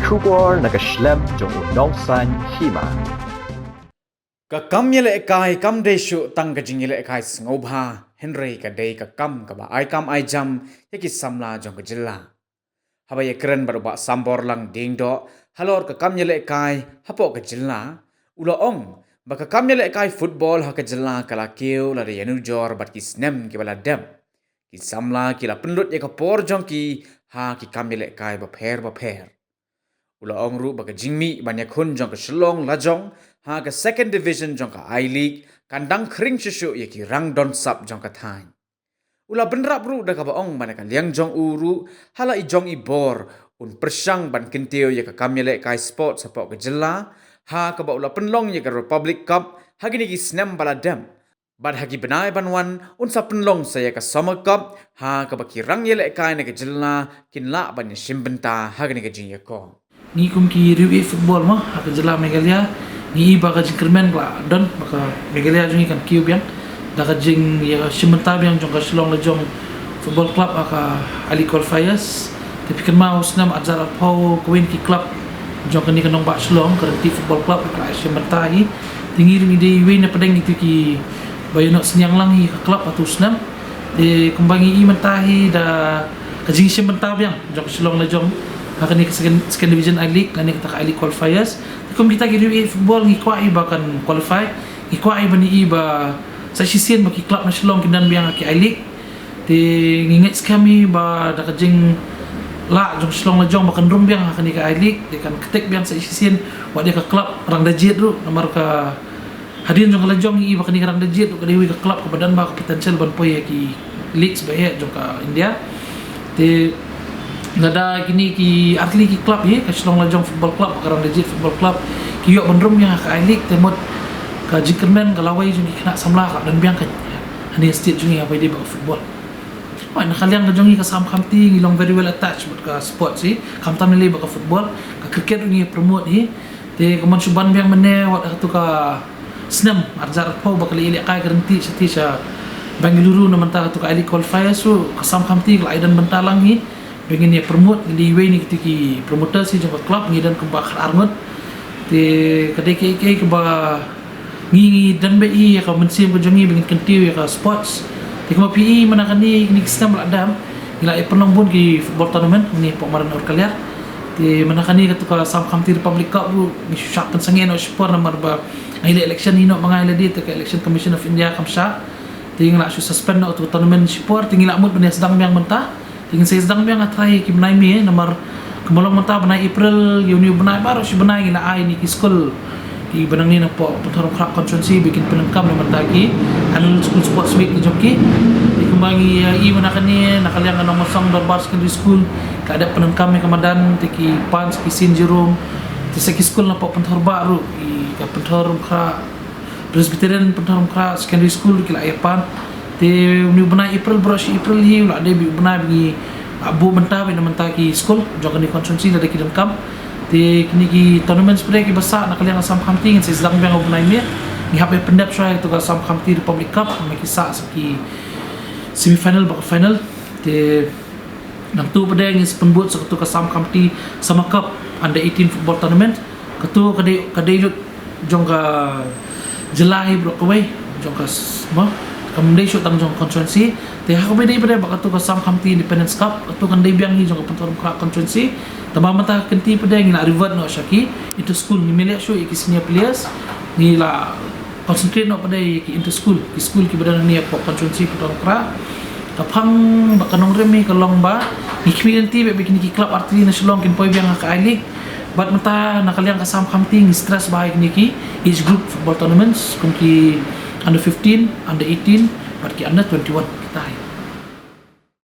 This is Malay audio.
Shubor nakaslem jong unongsan hima. Ka kam yele ekai kam deshu tang ka jing yele ekai ngobha Henry ka dei ka kam ka ba ai kam ai jam yaki samla jong ka jilla. Haba ye keren baru ba sambor lang ding do halor ka kam yele ekai hapo ka jilla ulo ong ba ka kam yele ekai football ha ka jilla kala keu la de yanu jor bat ki snem ki bala dem ki samla ki la penlut ye ka por jong ki ha ki kam yele ekai ba pher Ula ong ru baka jingmi banyak hun jong ka Shillong lajong ha ka second division jong ka I League kandang kring shushu ye ki rang don sap jong ka thain. Ula benrap ru da ka ba ong banyak liang jong uru hala i jong i bor un persang ban kintio ye ka kamyele kai sport sapok ka jela ha ka ba ula penlong ye ka Republic Cup ha gini ki snem bala dem. Bad hagi benai banwan un sa penlong saya ka Summer Cup ha ka ba ki rang yele kai na ka jela kin la ban ye shimbenta ha gini ka jing ye ko. Ni kum ki riwi football mah hak jela Megalia ni baka jingkermen kla don baka Megalia jungi kan kiu biang da jing ya simenta biang jong ka Shillong lejong football club aka Ali qualifiers tapi kan mau senam ajar pau kuin ki club jong kan ni kan ba Shillong kerti football club ka simenta hi tinggi ni de win na pedang itu ki bayano senyang lang hi club atau senam de kumbangi i mentahi da ka jing simenta biang jong Shillong lejong akan ni second division I League kan ni kita I League qualifiers kum kita kiri football ni kuai bahkan qualify ni kuai bani iba sa sisian bagi club na Shillong kindan biang ki I League di nginget kami ba da kajing la jong Shillong lejong bahkan rum biang akan ni ka I League di kan ketek biang sa sisian wa dia ka club rang dajit ru nomor ka hadin jong lejong ni bahkan ni rang dajit ka dewi ka club ka badan ba ka potential ban poy ki league sebaik jong ka India di nada kini ki atli ki club ye ka Shillong lejong football club karang legit football club ki yok benrum yang ka I League temot ka jingkermen ka lawai jungi kena samla ka dan biang ka ani state jungi apa dia ba football oi na kaliang ka jungi ka sam khamti ngilong very well attached but ka sport si kamtam ni ba ka football ka cricket ni promote hi te kaman suban biang mene wat tu ka snam arjar pau ba kali ile kai garanti sati sa Bangalore na manta tu ka I League qualifiers so ka sam khamti ka aidan bentalang hi pengen dia promote di way ni kita promoter si jumpa club ngidan ke bakar arngot di kedai ke ba ngi dan bi ya ka mensim ke jongi pengen kentiu ya ka sports di kema PE mana kan ni sistem adam ila pernah pun ki football tournament ni pemaran or kalian di mana kan ni ka sam kamti Republic Cup bu ni syak kan sangen no sport nomor ba ile election ni no mga ile di ka election commission of India kamsa tinggal su suspend no tournament sport tinggal amut benda sedang yang mentah tingin saya sedang biang atrai ki benai mi nomor kemolong menta benai April Juni benai baru si benai ila ai ni ki school ki benang ni napo pentarung krak konsensi bikin penengkam nomor tagi anul school sports week ni joki di kembangi i menakan ni nakaliang nomor sang Darbar Secondary School ka ada penengkam ni kamadan tiki pans ki sin jerum ti seki school napo pentar baru ki ka pentarung krak Presbyterian pentarung krak secondary school ki la airpan te ni benai April brush April hi la de benai bi abu mentah bi mentah ki school jokan ni konsumsi la de ki kam te kini ki tournament spray ki besar nak kalian asam khamti ngin sedang biang benai mi ni hape pendap try tu ka asam khamti Republic Cup me ki sa ki semi final ba final te nang tu pedang ni penbut satu ka asam khamti sama cup under 18 football tournament ketu kadai jong ka jelai bro kawai jong ka semua kemudian shoot tang jong konsensi te ha ko dei pada bakatu ka sam khamti Independence Cup tu kan dei biang hi jong pentor ka konsensi tama mata kenti pada ngila reward no shaki into school ni mele show iki senior players ni la concentrate no pada iki into school ki badan ni apa konsensi pentor ka kapang bakanong remi kalong ba ni kenti be bikin ki club artri na Shillong kin poi biang ka I League bat mata nakaliang ka sam khamti ni stress ba ni ki each group football tournaments kun ki under 15, under 18, but ki under 21 kita.